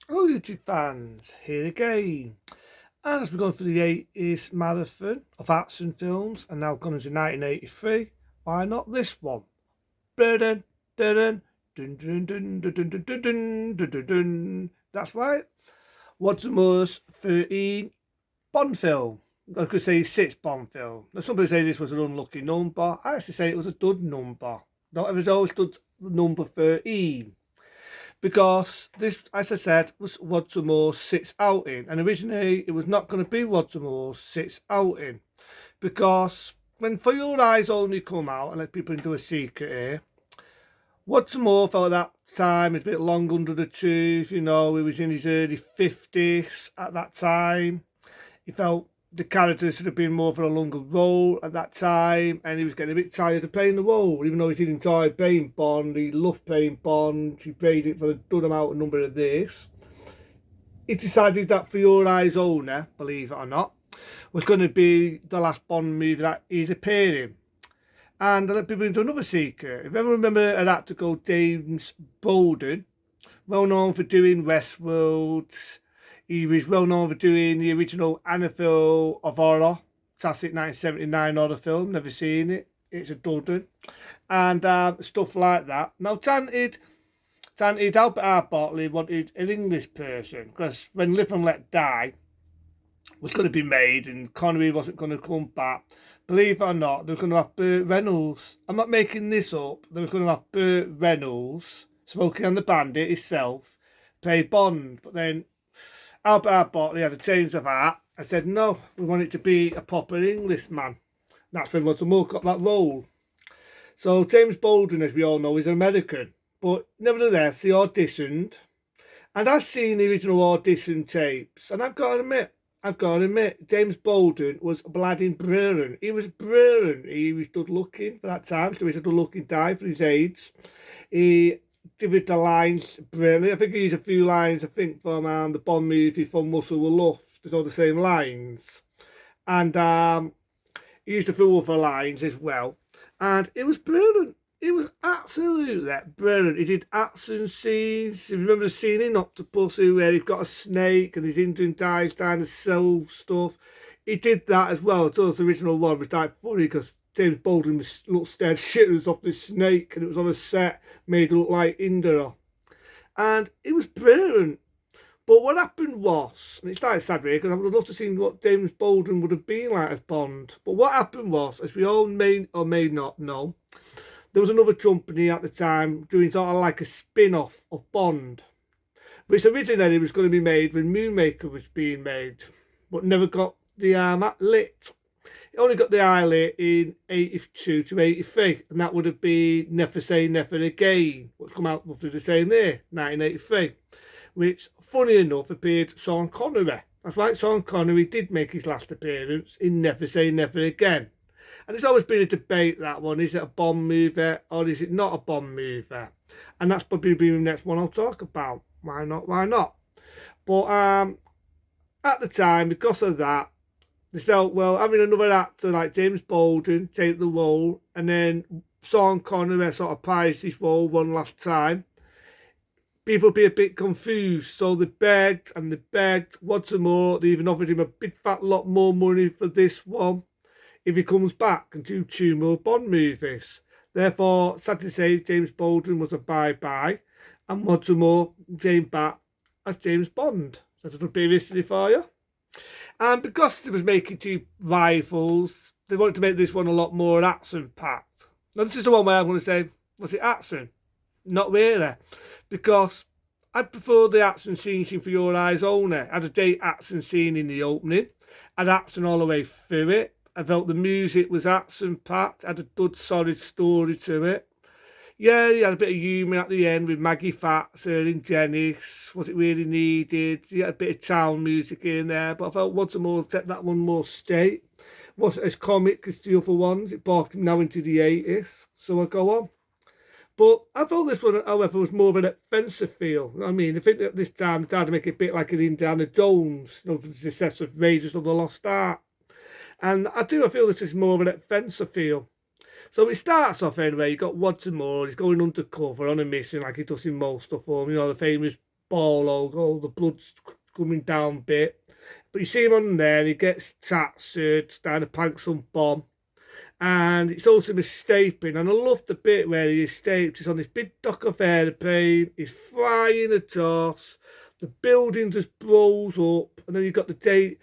Hello YouTube fans, here again. And as we're going through the 80s marathon of action films and now coming to 1983, why not this one? Dun, dun, dun, dun, dun, dun, dun, dun, dun, dun, dun, dun, dun. That's right. What's the most 13 Bond film? I could say 6 Bond film. Now, some people say this was an unlucky number. I actually say it was a good number. Not everyone's always done the number 13. Because this, as I said, was Roger Moore's sixth outing, and originally it was not going to be Roger Moore's sixth outing, because when For Your Eyes Only come out, and let people into a secret here, Roger Moore felt at that time was a bit long under the tooth. He was in his early 50s at that time. He felt the character should have been more for a longer role at that time, and he was getting a bit tired of playing the role. Even though he did enjoy playing Bond, he loved playing Bond, he played it for a good amount of number of this. He decided that For Your Eyes Only, believe it or not, was going to be the last Bond movie that he'd appear in. And I let people into another secret. If you ever remember an actor called James Bolden, well known for doing Westworld, he was well known for doing the original Annabelle of Horror, classic 1979 horror film. Never seen it. It's a dud. And stuff like that. Now, talented Albert R. Bartley wanted an English person because when Live and Let Die was going to be made and Connery wasn't going to come back, believe it or not, they were going to have Burt Reynolds. I'm not making this up. They were going to have Burt Reynolds, Smokey and the Bandit himself, play Bond. But then Albert R. Bartley had a change of heart and said, no, we want it to be a proper Englishman. That's when Roger Moore got that role. So James Bolden, as we all know, is American. But nevertheless, he auditioned. And I've seen the original audition tapes. And I've got to admit, James Bolden was bloody brilliant. He was brilliant. He was good looking for that time. So he was a good looking guy for his age. He did the lines brilliant. I think he used a few lines, from the Bond movie from Russell with Luft. There's all the same lines. And he used a few other lines as well. And it was brilliant. It was absolutely brilliant. He did action scenes. You remember the scene in Octopussy where he's got a snake and his Indian dies down to sell stuff? He did that as well. So the original one was like funny because James Bolden was scared shitless off this snake and it was on a set made look like Indra. And it was brilliant. But what happened was, and it's quite sad really, because I would have loved to see what James Bolden would have been like as Bond. But what happened was, as we all may or may not know, there was another company at the time doing sort of like a spin-off of Bond, which originally was going to be made when Moonmaker was being made, but never got the lit. It only got the eye lit in 82 to 83, and that would have been Never Say Never Again, which come out roughly the same year, 1983, which, funny enough, appeared Sean Connery. That's right, Sean Connery did make his last appearance in Never Say Never Again. And it's always been a debate, that one. Is it a Bond movie or is it not a Bond movie? And that's probably the next one I'll talk about. Why not? Why not? But at the time, because of that, they felt, well, having another actor like James Bolden take the role and then Sean Connery sort of prize this role one last time, people would be a bit confused. So they begged and they begged. What's more, they even offered him a big fat lot more money for this one if he comes back and do 2 more Bond movies. Therefore, sad to say, James Bolden was a bye-bye, and Roger Moore came back as James Bond. That's a little bit of history for you. And because they was making 2 rivals, they wanted to make this one a lot more action-packed. Now, this is the one where I'm going to say, was it action? Not really, because I prefer the action scenes in For Your Eyes Only. I had a date action scene in the opening, I had action all the way through it. I felt the music was action-packed, had a good solid story to it. Yeah, you had a bit of humour at the end with Maggie Thatcher and Jennings. Was it really needed? You had a bit of town music in there, but I felt once more set that one more straight. Wasn't as comic as the other ones. It brought him now into the 80s, so I go on. But I felt this one, however, was more of an offensive feel. I mean, I think that this time they tried to make it a bit like an Indiana Jones, for the success of Raiders of the Lost Ark. And I feel this is more of an offensive feel. So it starts off anyway, you got Roger Moore, he's going undercover on a mission like he does in most of them, the famous ball logo, the blood's coming down a bit. But you see him on there, he gets tattooed, down a plant some bomb. And it's also escaping. And I love the bit where he escapes. He's on this big dock of airplane, he's flying across, the building just blows up, and then you've got the date.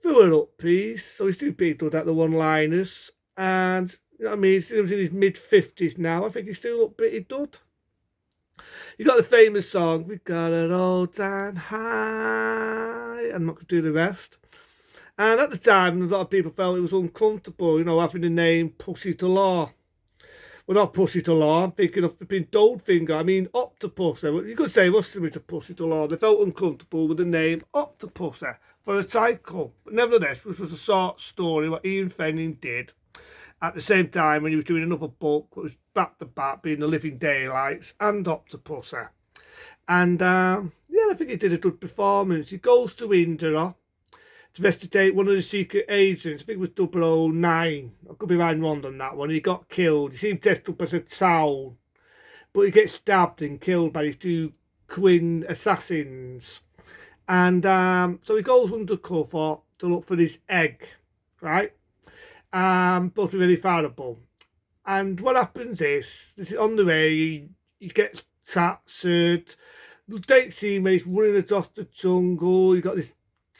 Fill it up, please. So he's too big to do the one-liners. And, you know what I mean, he was in his mid-50s now. I think he still looked pretty good. You got the famous song, "We Got It All Time High." I'm not going to do the rest. And at the time, a lot of people felt it was uncomfortable, you know, having the name Pussy to Law. Well, not Pussy to Law, I'm thinking of flipping Goldfinger. I mean, Octopussy. You could say it was similar to Pussy to Law. They felt uncomfortable with the name Octopussy for a title. But nevertheless, this was a sort of story what Ian Fleming did at the same time when he was doing another book that was back to back, being The Living Daylights and Octopussy. And yeah, I think he did a good performance. He goes to India to investigate one of the secret agents. I think it was 009. I could be wrong on that one. He got killed. He seemed dressed up as a town, but he gets stabbed and killed by his two twin assassins. And so he goes undercover to look for this egg, right? But very valuable. And what happens is, this is on the way, he gets tattooed. The date scene where he's running across the jungle. You got this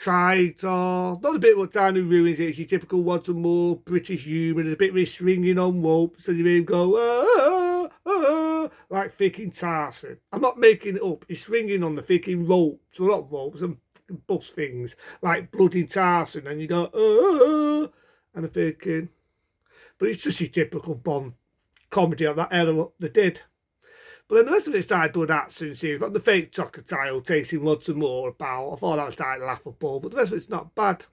tiger. Not a bit what kind of ruins it. It's your typical once or more British humour. There's a bit of this swinging on ropes, and you hear him go, ah, ah, like freaking Tarzan. I'm not making it up. He's swinging on the freaking ropes, well, not ropes, and bus things, like bloody Tarzan, and you go, ah, and I'm thinking, but it's just your typical Bond comedy of that era what they did. But then the rest of it started doing action scenes, but the fake crocodile chasing lots of more about. I thought that was like laughable, but the rest of it's not bad.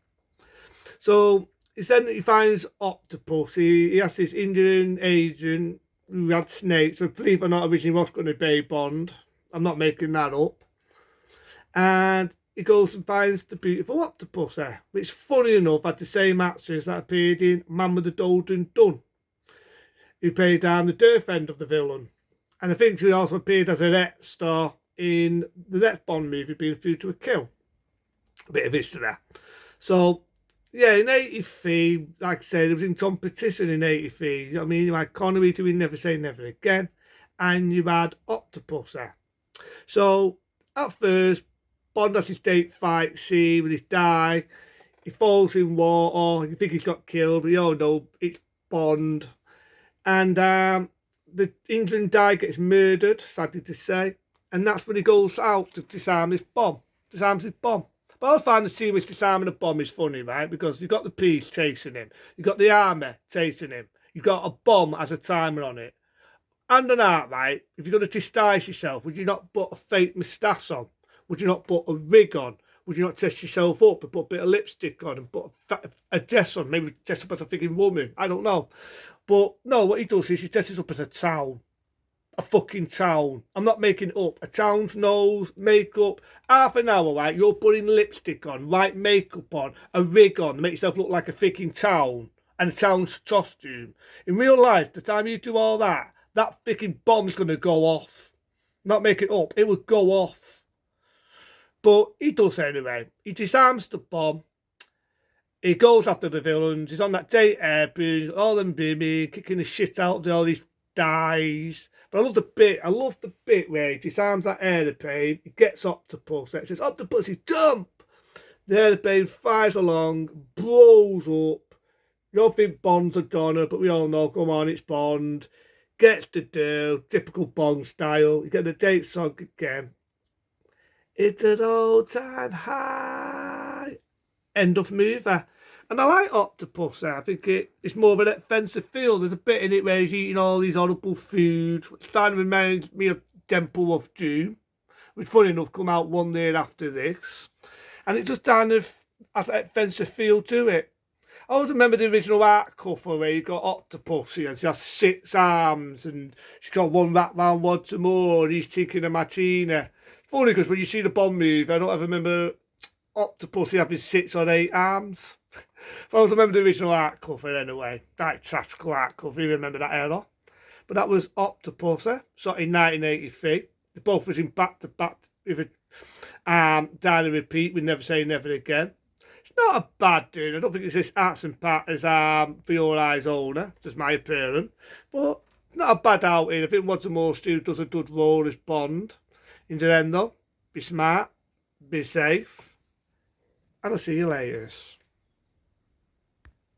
So he finds Octopussy. He has this Indian agent who had snakes, so believe it or not, originally was going to be Bond. I'm not making that up. And he goes and finds the beautiful Octopussy, which, funny enough, had the same actors that appeared in Man with the Golden Gun, who played the Death End of the villain. And I think she also appeared as a net star in the next Bond movie, being Through to a Kill. A bit of history there. So, yeah, in 83, like I said, it was in competition in 83. You know what I mean? You had Connery doing Never Say Never Again, and you had Octopussy. So, at first, Bond has his date fight scene with his die. He falls in water. You think he's got killed, but you all know it's Bond. And the Indian guy gets murdered, sadly to say. And that's when he goes out to disarm his bomb. Disarms his bomb. But I always find the scene with disarming a bomb is funny, right? Because you've got the police chasing him. You've got the army chasing him. You've got a bomb as a timer on it. And on that, right, if you're going to disguise yourself, would you not put a fake moustache on? Would you not put a wig on? Would you not dress yourself up and put a bit of lipstick on and put a dress on? Maybe dress up as a freaking woman. I don't know. But no, what he does is he dresses up as a town. A fucking town. I'm not making it up. A town's nose, makeup. Half an hour, right? You're putting lipstick on, right makeup on, a wig on, make yourself look like a freaking town. And a town's costume. In real life, the time you do all that, that freaking bomb's going to go off. Not make it up. It would go off. But he does anyway. He disarms the bomb. He goes after the villains. He's on that date airplane, all them women, kicking the shit out of all these guys. But I love the bit where he disarms that airplane. He gets Octopus. It says, "Octopussy, jump!" The airplane flies along, blows up. You don't think Bond's a goner, but we all know, come on, it's Bond. Gets the deal, typical Bond style. You get the date song again. It's an all-time high. End of movie. And I like Octopussy. I think it's more of an offensive feel. There's a bit in it where he's eating all these horrible foods, which kind of reminds me of Temple of Doom, which, funny enough, come out 1 year after this. And it just kind of has an offensive feel to it. I always remember the original art cover where you got Octopussy and she has 6 arms and she's got one wrapped round once more and he's taking a martini. Funny because when you see the Bond movie, I don't ever remember Octopussy having 6 or 8 arms. But I always remember the original art cover anyway. That tactical art cover, you remember that era. But that was Octopussy, shot in 1983. They both was in back-to-back If it die and repeat, we never say never again. It's not a bad tune. I don't think it's as action packed as For Your Eyes Only, just my opinion. But it's not a bad outing. I think Watermore Stew does a good role as Bond. In the end, though, be smart, be safe, and I'll see you later.